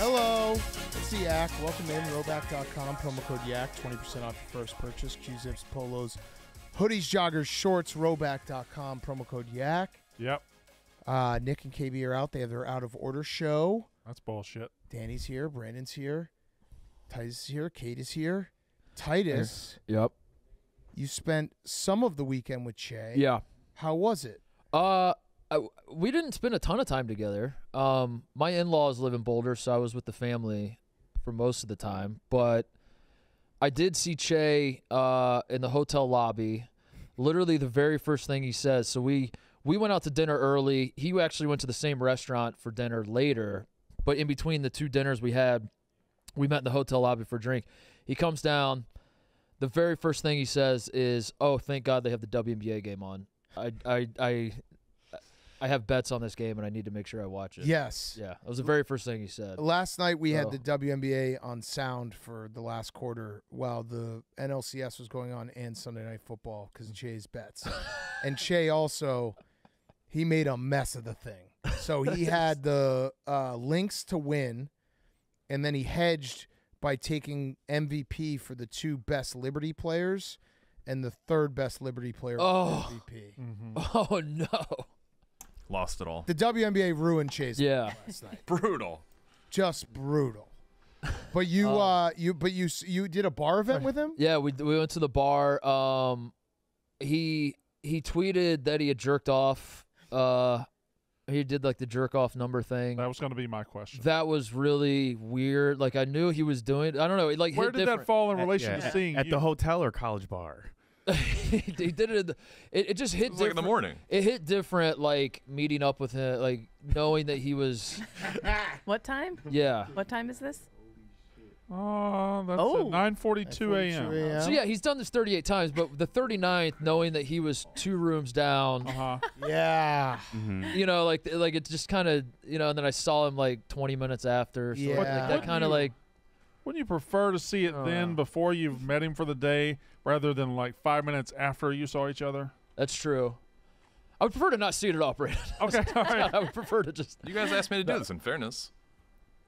Hello, it's the Yak. Welcome in, Roback.com, promo code Yak, 20% off your first purchase. Q-Zips, polos, hoodies, joggers, shorts, Roback.com, promo code Yak. Yep. Nick and KB are out. They have their out-of-order show. That's bullshit. Danny's here. Brandon's here. Titus is here. Kate is here. Titus, Yep. you spent some of the weekend with Che. Yeah. How was it? We didn't spend a ton of time together. My in-laws live in Boulder, so I was with the family for most of the time. But I did see Che in the hotel lobby. Literally the very first thing he says. So we went out to dinner early. He actually went to the same restaurant for dinner later. But in between the two dinners we had, we met in the hotel lobby for a drink. He comes down. The very first thing he says is, "Oh, thank God they have the WNBA game on. I have bets on this game, and I need to make sure I watch it." Yes. Yeah, that was the very first thing he said. Last night we had the WNBA on sound for the last quarter while the NLCS was going on and Sunday Night Football because Che's bets. And Che also, he made a mess of the thing. So he had the Lynx to win, and then he hedged by taking MVP for the two best Liberty players and the third best Liberty player for MVP. Oh, no. Lost it all. The WNBA ruined Che's last night. Brutal. Just brutal. But you you did a bar event with him? Yeah, we went to the bar. He tweeted that he had jerked off. He did like the jerk off number thing. That was going to be my question. That was really weird. Like I knew he was doing it. I don't know. It, like where hit did that fall in relation to seeing at you? the hotel or college bar? he did it. It just hit. It was like in the morning. It hit different. Like meeting up with him, like knowing that he was. What time? Yeah. What time is this? Oh, that's Oh. at 9:42 a.m. So yeah, he's done this 38 times, but the 39th, knowing that he was 2 rooms down. Yeah. You know, like it just kind of, you know, and then I saw him like 20 minutes after. So Yeah. like that kind of like. Wouldn't you prefer to see it then before you've met him for the day rather than like 5 minutes after you saw each other? That's true. I would prefer to not see it at all, Brandon. Okay, all right. I would prefer to just. You guys asked me to do this, in fairness.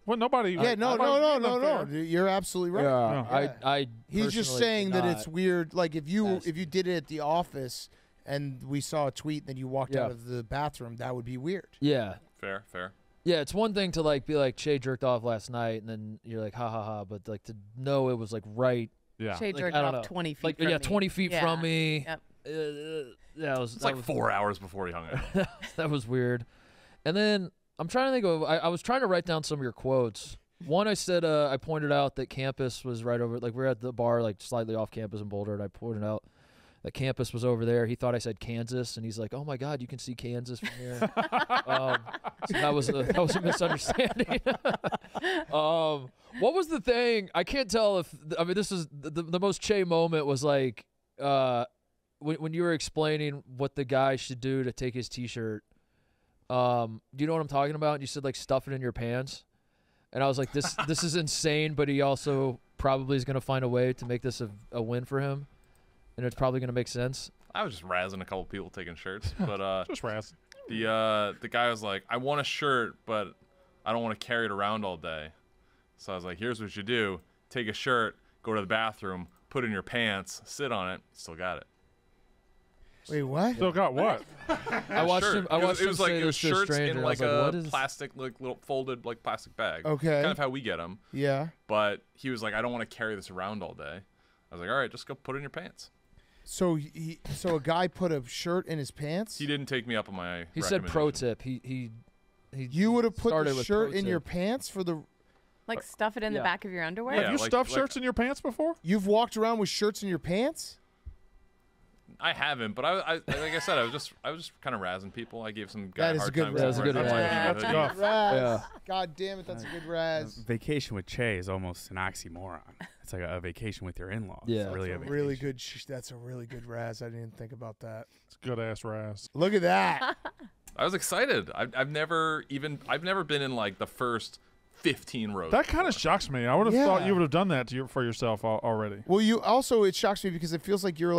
Well, nobody. Yeah, no. You're absolutely right. I He's just personally saying that cannot it's weird. Like if you ask. did it at the office and we saw a tweet and then you walked out of the bathroom, that would be weird. Yeah. Fair. Yeah, it's one thing to like be like Che jerked off last night, and then you're like ha ha ha, but like to know it was like right. Yeah. Che Like, jerked I don't off know. 20 feet Like from me. 20 feet Yeah. from me. Yep. Yeah, It's like 4 hours before he hung out. That was weird. And then I'm trying to think of. I was trying to write down some of your quotes. One, I said I pointed out that campus was right over. Like we were at the bar, like slightly off campus in Boulder, and I pointed out that campus was over there. He thought I said Kansas, and he's like, "Oh my God, you can see Kansas from here." So that was a misunderstanding. What was the thing? I can't tell if this is the most Che moment was like when you were explaining what the guy should do to take his T-shirt. Do you know what I'm talking about? And you said like stuff it in your pants. And I was like, this is insane, but he also probably is going to find a way to make this a win for him, and it's probably going to make sense. I was just razzing a couple people taking shirts, but Just razz. the guy was like, "I want a shirt, but I don't want to carry it around all day." So I was like, "Here's what you do: take a shirt, go to the bathroom, put it in your pants, sit on it. Still got it." Wait, what? Still got what? I watched Shirt. him. I watched it him was say like it was this to a shirts stranger. in I like was like, a what is plastic, like little folded like plastic bag. Okay. Kind of how we get them. Yeah. But he was like, "I don't want to carry this around all day." I was like, "All right, just go put it in your pants." So so a guy put a shirt in his pants? He didn't take me up on my. He said pro recommendation. tip. He You would have put started the with shirt pro in your tip. pants for the Like stuff it in the Yeah. back of your underwear? Yeah, Have you like- stuffed like- shirts in your pants before? You've walked around with shirts in your pants? I haven't, but I like I said, I was just kind of razzing people. I gave some guy That is a hard good time. razz. That was a good That's razz. my That's Raz. Yeah. God damn it, that's a good Raz. Vacation with Che is almost an oxymoron. It's like a vacation with your in-laws. Yeah. It's really a That's a really vacation. good. That's a really good Raz. I didn't think about that. It's good ass razz. Look at that. I was excited. I've never been in like the first 15 rows. That kind of shocks me. I would have Yeah. thought you would have done that for yourself already. Well, you also it shocks me because it feels like you're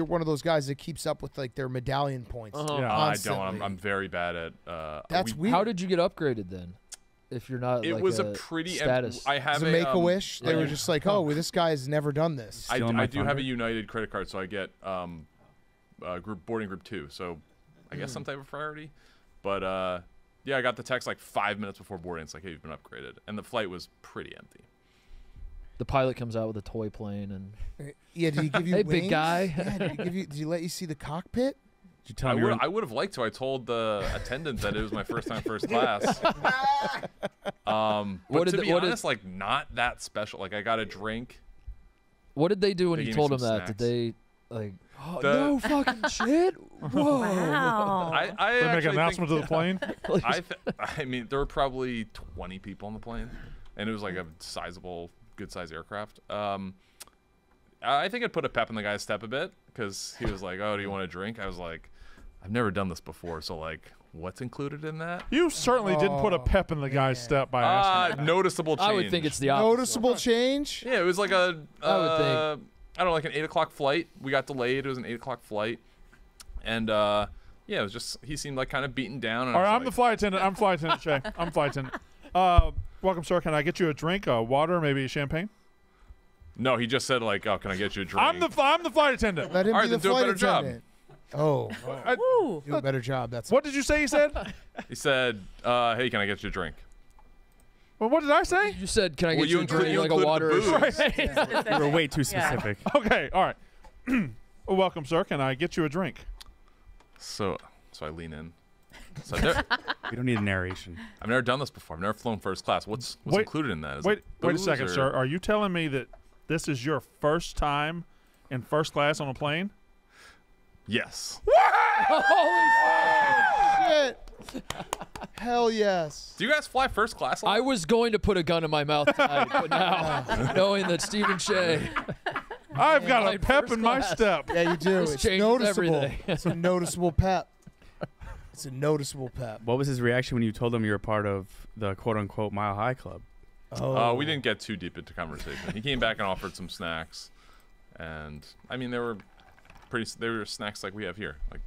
one of those guys that keeps up with like their medallion points. Uh-huh. Yeah. I constantly. don't. I'm very bad at. That's weird. How did you get upgraded then? if you're not. It like was a pretty. status. I have As a Make-A-Wish, they were yeah. just like, oh, well, this guy has never done this. I Stealing my do have thunder? a United credit card, so I get boarding group 2. So I guess some type of priority. But yeah, I got the text like 5 minutes before boarding. It's like, hey, you've been upgraded, and the flight was pretty empty. The pilot comes out with a toy plane and Yeah, did he give you Hey, wings? big guy. Yeah, did he let you see the cockpit? Did you tell him you were I would have liked to. I told the attendant that it was my first time first class. But What to did be the- what did- honest, like not that special. Like I got a drink. what did they do when They you gave me told them some that? Did snacks. they like? Oh, The- no fucking shit! Whoa! Wow. I They make actually an think- announcement to the plane. I mean, there were probably 20 people on the plane, and it was like a sizable, good-sized aircraft. I think it put a pep in the guy's step a bit because he was like, "Oh, do you want a drink?" I was like, "I've never done this before, so like, what's included in that?" You certainly didn't put a pep in the guy's step by asking. that. Noticeable change. I would think it's the opposite. Noticeable change? Yeah, it was like a. I would think. I don't know, like an 8 o'clock flight. We got delayed. It was an 8 o'clock flight, and yeah, it was just he seemed like kind of beaten down. And All I right, was I'm the like, flight attendant. I'm flight attendant, Shay. I'm flight attendant. Welcome, sir. Can I get you a drink, water, maybe champagne? No, he just said like, "Oh, can I get you a drink?" I'm the flight attendant. Let him All be right, the then do a flight better job. attendant. Oh, Woo. do a better job. That's What did you say? He said. He said, "Hey, can I get you a drink?" Well, what did I say? You said, "Can I Well, get you you a drink, include- like you a water?" included or the something? booze. You were way too Yeah. specific. Okay, all right. Well, welcome, sir. Can I get you a drink? So I lean in. So We don't need a narration. I've never done this before. I've never flown first class. What's Wait- included in that? Is Wait it a booze second, or- sir. Are you telling me that this is your first time in first class on a plane? Yes. shit. Hell yes. Do you guys fly first class? a lot? I was going to put a gun in my mouth tonight, but now knowing that Stephen Shea, I've got a Flying pep first in my class. step. Yeah, you do. This It's changes noticeable. everything. It's a noticeable pep. It's a noticeable pep. What was his reaction when you told him you were part of the quote-unquote Mile High Club? Oh, We didn't get too deep into conversation. He came back and offered some snacks, and I mean they were snacks like we have here. Like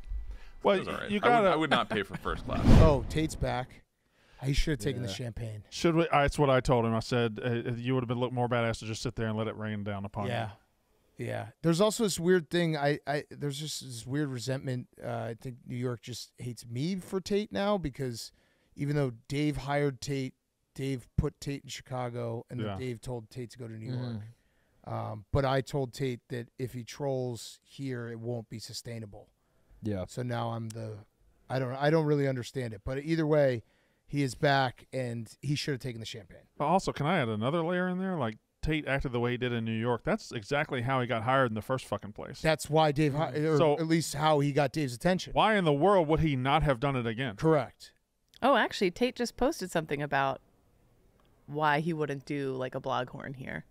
Well, it was all right. you I gotta. would not pay for first class. Oh, Tate's back. He should have taken the champagne. Should we? That's what I told him. I said you would have been look more badass to just sit there and let it rain down upon Yeah. you. Yeah. There's also this weird thing. There's just this weird resentment. I think New York just hates me for Tate now because even though Dave hired Tate, Dave put Tate in Chicago, and Yeah. then Dave told Tate to go to New York. But I told Tate that if he trolls here, it won't be sustainable. yeah. So now I don't really understand it. But either way, he is back, and he should have taken the champagne. But also, can I add another layer in there? Like Tate acted the way he did in New York. That's exactly how he got hired in the first fucking place. That's why Dave, or So- at least how he got Dave's attention. Why in the world would he not have done it again? Correct. Oh, actually, Tate just posted something about why he wouldn't do like a blog horn here.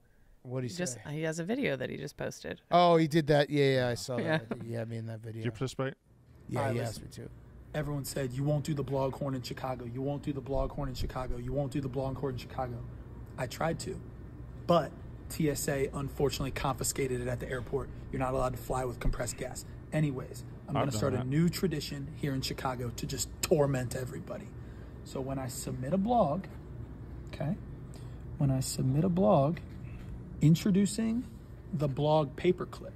What did he say? He has a video that he just posted. Oh, he did that. Yeah, I saw Yeah. that. I think he had me in that video. Did you participate? Yeah, Alright, he listen. asked me to. Everyone said, you won't do the blog horn in Chicago. You won't do the blog horn in Chicago. You won't do the blog horn in Chicago. I tried to, but TSA unfortunately confiscated it at the airport. You're not allowed to fly with compressed gas. Anyways, I'm going I've to done start a that. new tradition here in Chicago to just torment everybody. So when I submit a blog, okay, when I submit a blog introducing the blog paperclip,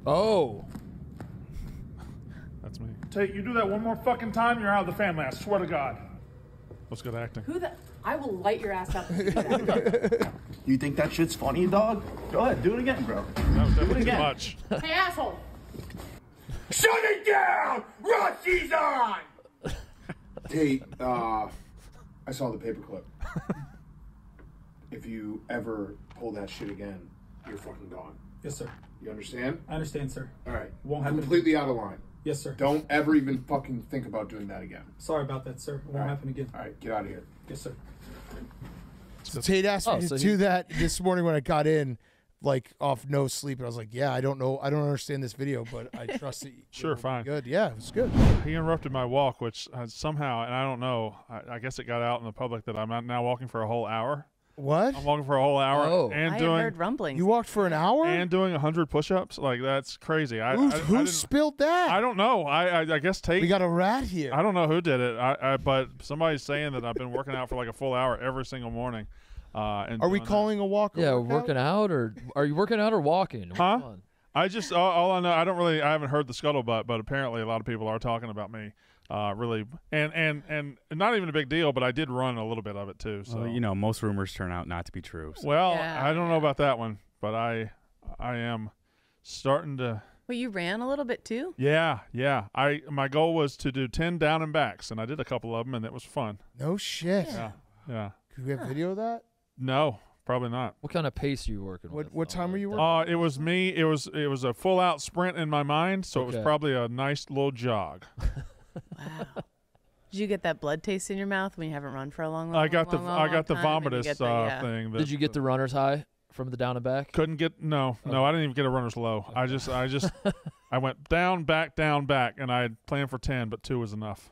Oh, That's me. Tate, you do that one more fucking time, you're out of the family. I swear to God. That's good acting. Who the? I will light your ass up. You think that shit's funny, dog? Go ahead, do it again, bro. That was definitely too again. much. Hey, asshole! Shut it down! Rusty's on! Tate, I saw the paperclip. If you ever pull that shit again, you're fucking gone. yes, sir. You understand? I understand, sir. All right. Won't happen Completely out of line. Yes, sir. Don't ever even fucking think about doing that again. Sorry about that, sir. It won't All right. happen again. All right, get out of here. Yes, sir. So Tate asked me Oh, to so do that this morning when I got in, like off no sleep, and I was like, "Yeah, I don't know, I don't understand this video, but I trust it." Sure, fine. Good, yeah, it was good. He interrupted my walk, which somehow, and I don't know, I guess it got out in the public that I'm not now walking for a whole hour. What? I'm walking for a whole hour Oh. and I doing had heard rumblings. You walked for an hour? and doing 100 push-ups. Like that's crazy. Who didn't- spilled that? I don't know. I guess Tate. We got a rat here. I don't know who did it. But somebody's saying that I've been working out for like a full hour every single morning. And Are we doing that. calling a walk? Yeah, working out, or are you working out or walking? Which Huh? one? I just all I know. I haven't heard the scuttlebutt, but apparently a lot of people are talking about me. Really, and not even a big deal. But I did run a little bit of it too. So Well, most rumors turn out not to be true. So. well, Yeah, I don't know about that one, but I am starting to. Well, you ran a little bit too. Yeah. My goal was to do 10 down and backs, and I did a couple of them, and it was fun. No shit. Yeah. Could we have video of that? No, probably not. What kind of pace are you working with? What time were you working? It was me. It was a full out sprint in my mind, so it was Okay. probably a nice little jog. Wow. Did you get that blood taste in your mouth when you haven't run for a long, I got the long, long vomitus time, and you get the- thing. Did you get the runner's high from the down and back? Couldn't get no. I didn't even get a runner's low. I just I went down, back, and I had planned for 10, but 2 was enough.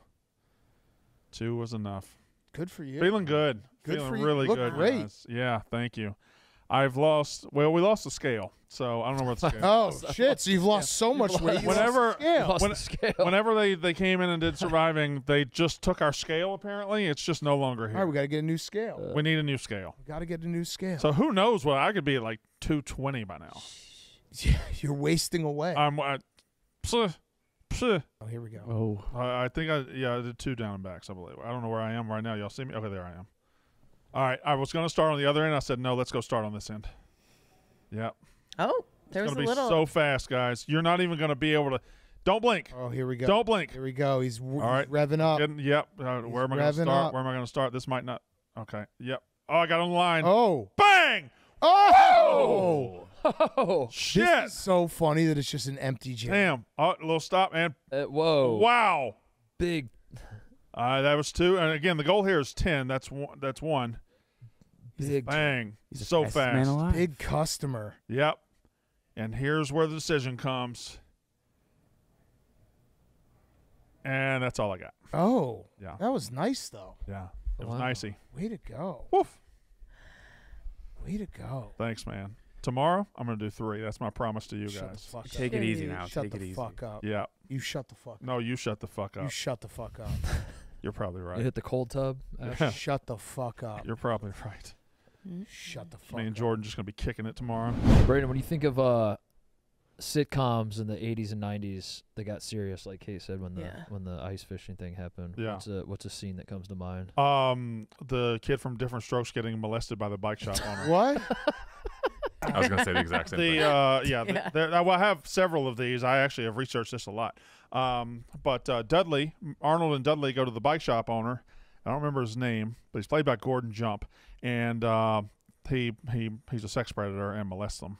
2 was enough. Good for you. Feeling good. Good Feeling for you. really Look good. great. Guys. Yeah, thank you. We lost the scale, so I don't know where the scale. Oh shit! So you've lost so much weight. You Whenever- lost the scale. Lost the scale. Whenever they came in and did surviving, they just took our scale. Apparently, it's just no longer here. All right, we got to get a new scale. We need a new scale. We got to get a new scale. So who knows what I could be at, like 220 by now. Yeah, you're wasting away. Psst. Oh, here we go. Oh. I think I did 2 down and backs, I believe. I don't know where I am right now. Y'all see me? Okay, there I am. All right, I was going to start on the other end. I said, no, let's go start on this end. Yep. Oh, there It's was going a to be little. so fast, guys. You're not even going to be able to. Don't blink. Oh, here we go. Don't blink. Here we go. He's All right. revving up. Yep. Where am I going to revving start? up. Where am I going to start? This might not. Okay. Yep. Oh, I got on the line. Oh. Bang! Oh! Oh, Shit! This is so funny that it's just an empty gym. Damn. Oh, a little stop and whoa. wow. Big. That was 2. And again, the goal here is 10. That's one. Big. Bang. He's the So fastest man fast. alive. Big customer. Yep. And here's where the decision comes. And that's all I got. Oh. Yeah. That was nice, though. Yeah. It was Wow. nicey. Way to go. Woof. Way to go. Thanks, man. Tomorrow, I'm going to do 3. That's my promise to you Shut the guys. fuck up. Take it easy now. Shut Take the it easy. fuck up. Yeah. You shut the fuck up. No, you shut the fuck You up. shut the fuck up. You're probably You right. hit the cold tub. Shut the fuck up. You're probably right. Shut the fuck Me and up. Jordan just going to be kicking it tomorrow. Brandon, when you think of sitcoms in the 80s and 90s that got serious, like Kate said, when the ice fishing thing happened, Yeah. what's a scene that comes to mind? The kid from Different Strokes getting molested by the bike shop owner. What? I was gonna say the exact same thing. Well, I have several of these. I actually have researched this a lot. But Dudley, Arnold and Dudley go to the bike shop owner. I don't remember his name, but he's played by Gordon Jump, and he's a sex predator and molests them.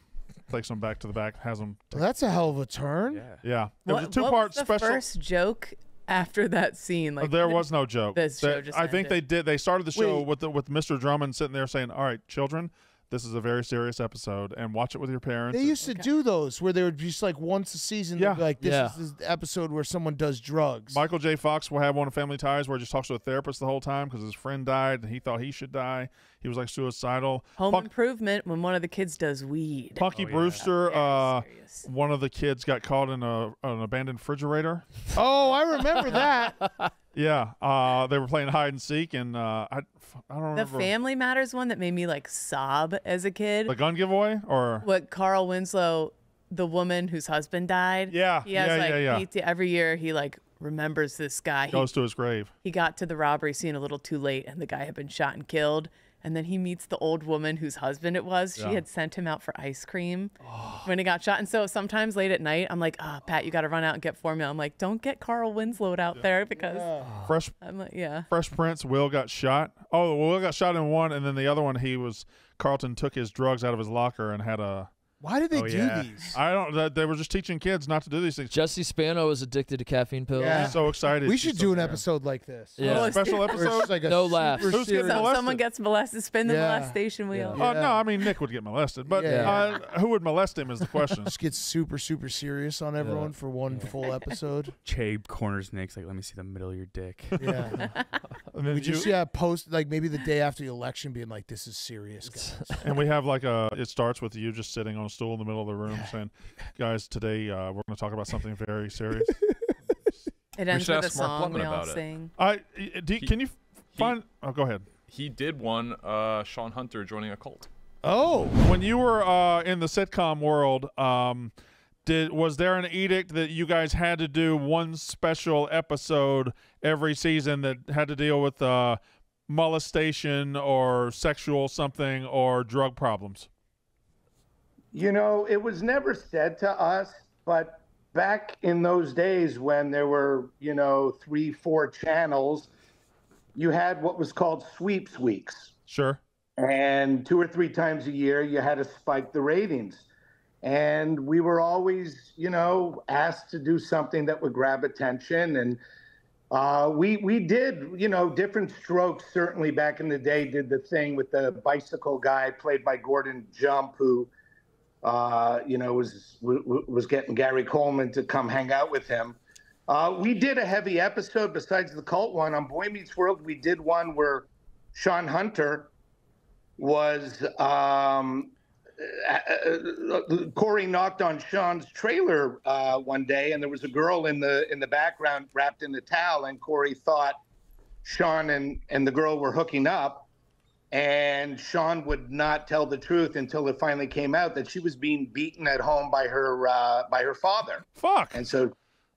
Takes them back to the back, has them. Well, that's a hell of a turn. Yeah. It was a What 2-part was the special. first joke after that scene? Like There was no joke. This show just I think ended. they did. They started the show Wait. with Mr. Drummond sitting there saying, "All right, children, this is a very serious episode, and watch it with your parents." They used to do those where they would just like once a season. Yeah. They'd be like, this Yeah. is the episode where someone does drugs. Michael J. Fox will have one of Family Ties where he just talks to a therapist the whole time because his friend died and he thought he should die. He was like suicidal. Home Improvement when one of the kids does weed. Punky Brewster, Very serious. one of the kids got caught in an abandoned refrigerator. Oh, I remember that. Yeah, they were playing hide and seek, and I don't The remember Family Matters one that made me like sob as a kid. the gun giveaway or What Carl Winslow, the woman whose husband died. Yeah, He has yeah. every year he like remembers this guy. goes to his grave. He got to the robbery scene a little too late and the guy had been shot and killed. And then he meets the old woman whose husband it was. Yeah. She had sent him out for ice cream when he got shot. And so sometimes late at night, I'm like, Pat, you got to run out and get formula. I'm like, don't get Carl Winslow out there because Fresh I'm like, yeah. Fresh Prince, Will got shot. Oh, Will got shot in one, and then the other one, Carlton took his drugs out of his locker and had a. Why did they do yeah. these? I don't. They were just teaching kids not to do these things. Jesse Spano is addicted to caffeine pills. Yeah. She's so excited. We She's should so do an scared. episode like this. Yeah. Oh, Special Where it's episode. just like a No super laughs. Who's getting serious- molested? Someone gets molested, spin the Yeah. molestation wheel. Yeah. No, I mean Nick would get molested, but Yeah. who would molest him is the question. Just get super serious on everyone for one full episode. Che corners Nick's like, let me see the middle of your dick. Yeah. And then We just post like maybe the day after the election, being like, "This is serious, guys." and we have like it starts with you just sitting on a stool in the middle of the room saying, "Guys, today we're going to talk about something very serious." It ends should with a ask Mark song Plutman we all about it. sing. Can you find? Oh, go ahead. He did one. Sean Hunter joining a cult. Oh, When you were in the sitcom world, was there an edict that you guys had to do one special episode every season that had to deal with molestation or sexual something or drug problems? You know, it was never said to us, but back in those days when there were, 3-4 channels, you had what was called sweeps weeks. Sure. And 2 or 3 times a year, you had to spike the ratings. And we were always, asked to do something that would grab attention. And we did, different strokes, certainly back in the day, did the thing with the bicycle guy played by Gordon Jump, who, was getting Gary Coleman to come hang out with him. We did a heavy episode besides the cult one. On Boy Meets World, we did one where Sean Hunter was Corey knocked on Sean's trailer one day, and there was a girl in the background wrapped in a towel, and Corey thought Sean and the girl were hooking up, and Sean would not tell the truth until it finally came out that she was being beaten at home by her father. Fuck. And so,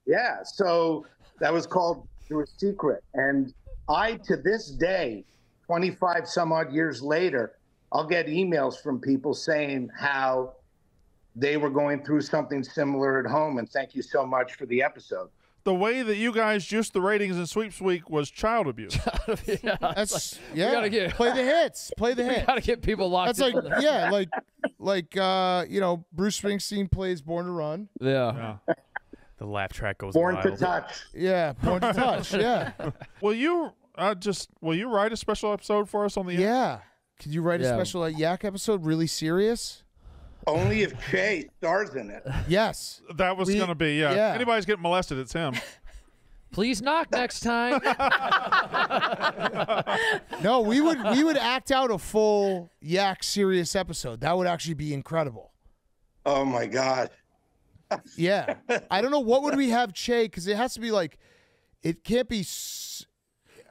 yeah, so that was called Through a Secret. And I, to this day, 25 some odd years later, I'll get emails from people saying how they were going through something similar at home, and thank you so much for the episode. The way that you guys juiced the ratings in Sweeps Week was child abuse. that's we gotta get, play the hits. Play the hits. We gotta get people locked. That's like Bruce Springsteen plays Born to Run. Yeah. The laugh track goes Born wild. to Touch. Yeah, Born to Touch. Yeah. Will you write a special episode for us on the Yeah. Could you write a special Yak episode? Really serious? Only if Che stars in it. Yes. That was going to be, yeah. Anybody's getting molested, it's him. Please knock next time. No, we would act out a full Yak serious episode. That would actually be incredible. Oh my God. Yeah. I don't know what would we have Che, because it has to be like, it can't be.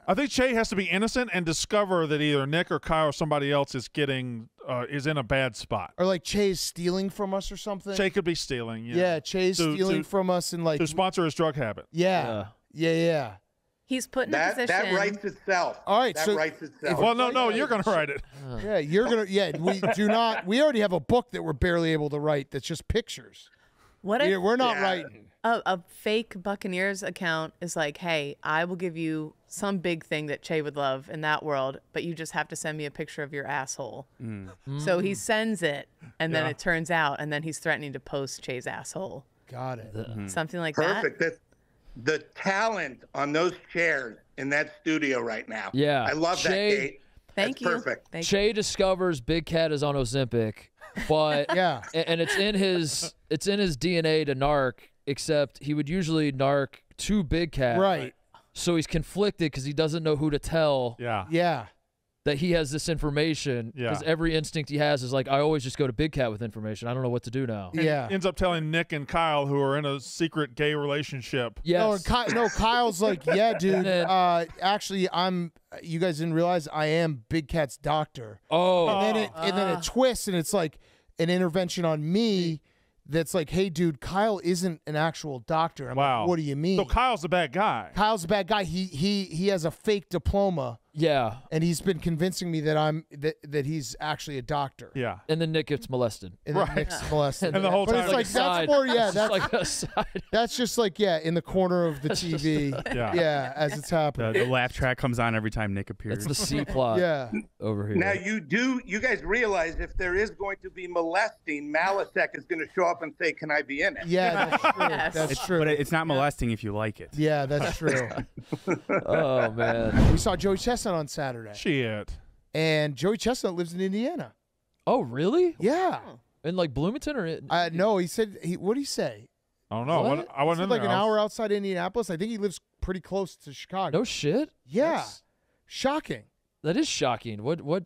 I think Che has to be innocent and discover that either Nick or Kyle or somebody else is getting is in a bad spot. Or like Che is stealing from us or something. Che could be stealing. Yeah, Yeah, Che is stealing from us and like to sponsor his drug habit. Yeah. He's put in a position. That writes itself. All right, that so writes itself. Well, no, you're going to write it. Yeah, you're gonna. Yeah, we do not. We already have a book that we're barely able to write. That's just pictures. What if We're not writing. a fake Buccaneers account is like, hey, I will give you some big thing that Che would love in that world, but you just have to send me a picture of your asshole. So he sends it, and then it turns out, and then he's threatening to post Che's asshole. Got it. Something like Perfect. The talent on those chairs in that studio right now. Yeah. I love that, Kate. Thank you. Perfect. Thank Che discovers Big Cat is on Ozempic, but Yeah. and it's in his DNA to narc, except he would usually narc to Big Cat. Right. So he's conflicted because he doesn't know who to tell Yeah. Yeah. that he has this information. Because Yeah. every instinct he has is like, I always just go to Big Cat with information. I don't know what to do now. Yeah. Ends up telling Nick and Kyle, who are in a secret gay relationship. Yes. No, Kyle's like, yeah, dude. And then- Actually, you guys didn't realize I am Big Cat's doctor. Oh. And then it twists, and it's like an intervention on me. That's like, hey, dude, Kyle isn't an actual doctor. I'm Wow. like, what do you mean? So Kyle's the bad guy. Kyle's a bad guy. He has a fake diploma, Yeah. and he's been convincing me that that he's actually a doctor. Yeah. And then Nick gets molested. And then Nick's molested. And the whole but time- it's like It's like a that's more. Yeah, It's that's like a side. that's just like in the corner of the TV. Yeah. As it's happening. The laugh track comes on every time Nick appears. That's the C plot Yeah. over here. Now you guys realize if there is going to be molesting, Malasek is going to show up and say, "Can I be in it?" Yeah, that's true. Yes. That's true. But it's not molesting if you like it. Yeah, that's true. Oh, man. We saw Joey Chestnut on Saturday, Shit. and Joey Chestnut lives in Indiana. Oh, really? Yeah. In like Bloomington or? No, he said what did he say? I don't know. What? I wasn't in Like there. an I was- hour outside Indianapolis. I think he lives pretty close to Chicago. No shit. Yeah. Shocking. That is shocking. What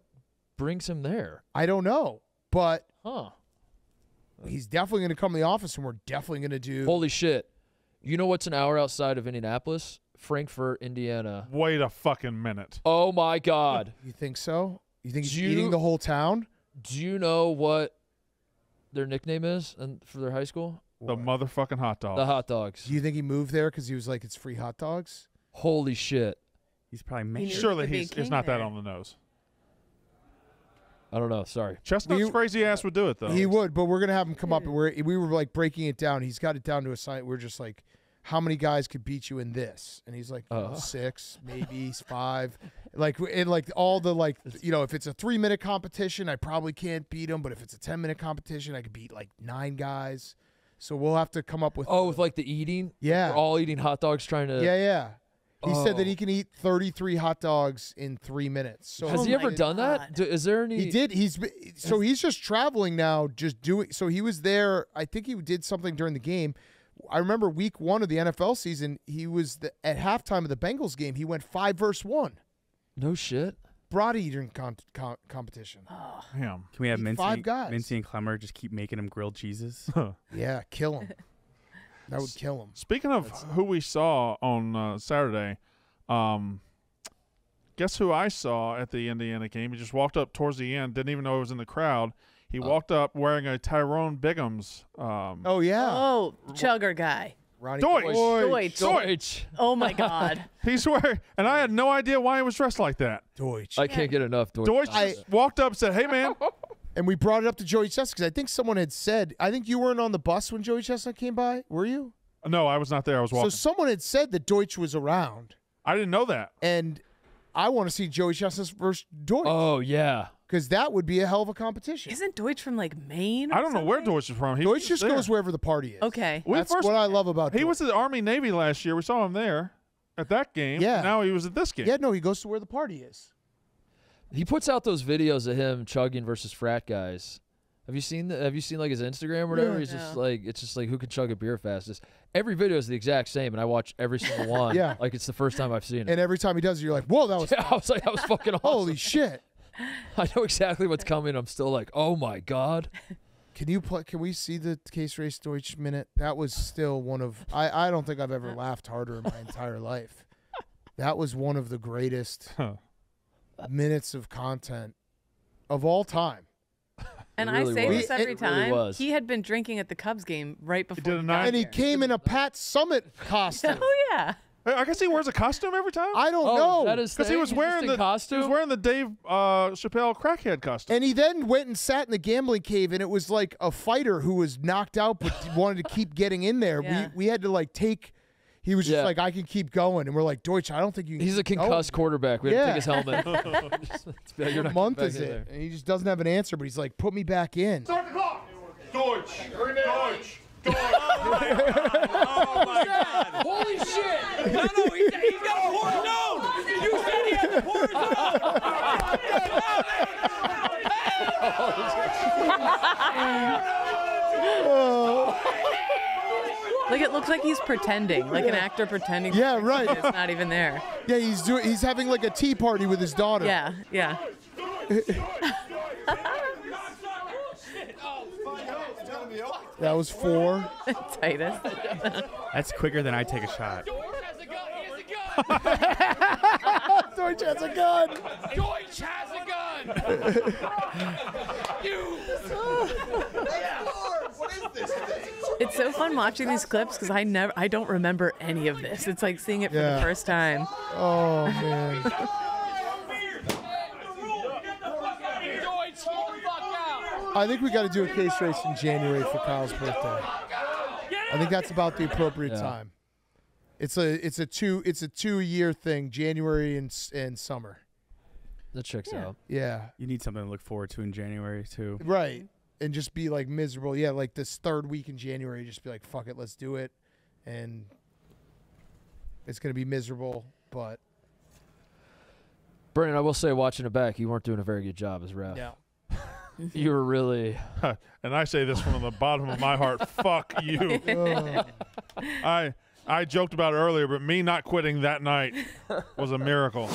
brings him there? I don't know, but Huh. he's definitely going to come to the office, and we're definitely going to do. Holy shit. You know what's an hour outside of Indianapolis? Frankfurt, Indiana. Wait a fucking minute. Oh, my God. You think so? You think he's Do you- eating the whole town? Do you know what their nickname is for their high school? The motherfucking hot dog. The hot dogs. Do you think he moved there because he was like, it's free hot dogs? Holy shit. He's probably He making. knew Surely to be he's king not that there. on the nose. I don't know. Sorry. Chestnut's crazy ass would do it though. He would, but we're going to have him come up, and we were like breaking it down. He's got it down to a science. We're just like, how many guys could beat you in this? And he's like, 6, maybe 5. Like all the if it's a 3-minute competition, I probably can't beat him. But if it's a 10-minute competition, I could beat like 9 guys. So we'll have to come up with. Oh, with like the eating? Yeah. We're all eating hot dogs trying to. Yeah. He said that Oh. he can eat 33 hot dogs in 3 minutes. So Has he ever done that? Is there any? He did. He's just traveling now, just doing. So he was there. I think he did something during the game. I remember week 1 of the NFL season. He was at halftime of the Bengals game. He went 5 versus 1. No shit. Broad eating competition. Damn. Can we have Eat 5 guys. Mincy and Clemmer just keep making him grilled cheeses? Yeah, kill him. That would kill him. Speaking of who we saw on Saturday, guess who I saw at the Indiana game? He just walked up towards the end, didn't even know he was in the crowd. He walked up wearing a Tyrone Bigham's. Oh yeah. Oh, chugger guy. Ronnie Deutsch. Oh my God. He's wearing, and I had no idea why he was dressed like that. Deutsch. I can't get enough Deutsch. Deutsch just walked up and said, "Hey man." And we brought it up to Joey Chestnut because I think someone had said, I think you weren't on the bus when Joey Chestnut came by, were you? No, I was not there. I was walking. So someone had said that Deutsch was around. I didn't know that. And I want to see Joey Chestnut versus Deutsch. Oh, yeah. Because that would be a hell of a competition. Isn't Deutsch from like Maine? I don't know where Deutsch is from. Deutsch just goes wherever the party is. Okay. That's what I love about He Deutsch. was at the Army Navy last year. We saw him there at that game. Yeah. Now he was at this game. Yeah, no, he goes to where the party is. He puts out those videos of him chugging versus frat guys. Have you seen like his Instagram or whatever? No. He's just like, it's just like who can chug a beer fastest. Every video is the exact same, and I watch every single one. Yeah. Like it's the first time I've seen it. And every time he does it, you're like, whoa, that was I was like, that was fucking awesome. holy shit. I know exactly what's coming. I'm still like, oh my God. Can we see the Case Race Deutsch minute? That was still one of I don't think I've ever laughed harder in my entire life. That was one of the greatest minutes of content of all time. And really I say was. this every It really time. was. He had been drinking at the Cubs game right before. did a he night- got And he here. came in a Pat Summit costume. Oh yeah. I guess he wears a costume every time. I don't Oh, know. that is Because he was wearing the costume. He was wearing the Dave Chappelle crackhead costume. And he then went and sat in the gambling cave, and it was like a fighter who was knocked out but wanted to keep getting in there. Yeah. We had to like take. He was just Yeah. like, I can keep going, and we're like, Deutsch, I don't think you. Can He's a keep concussed quarterback. We had to take his helmet. going. You're not What month getting is back in it? there. And he just doesn't have an answer, but he's like, put me back in. Start the clock. Deutsch. Deutsch. Deutsch. Oh my God! Holy shit! No, he's got a poor nose. You said he had a poor Like it looks like he's pretending, like an actor pretending. Yeah, right. It's not even there. Yeah, he's having like a tea party with his daughter. Yeah, yeah. That was 4. Titus. That's quicker than I take a shot. Deutsch has a gun. Deutsch has a gun. What is this thing? It's so fun watching these clips because I don't remember any of this. It's like seeing it for Yeah. the first time. Oh man. Deutsch, hold the fuck out. I think we got to do a case race in January for Kyle's birthday. I think that's about the appropriate time. It's a 2-year thing, January and summer. That checks out. Yeah. You need something to look forward to in January too. Right. And just be like miserable. Yeah, like this 3rd week in January, just be like, fuck it, let's do it. And it's gonna be miserable, but Brandon, I will say, watching it back, you weren't doing a very good job as ref. yeah. You were really. And I say this from the bottom of my heart. Fuck you. I joked about it earlier, but me not quitting that night was a miracle.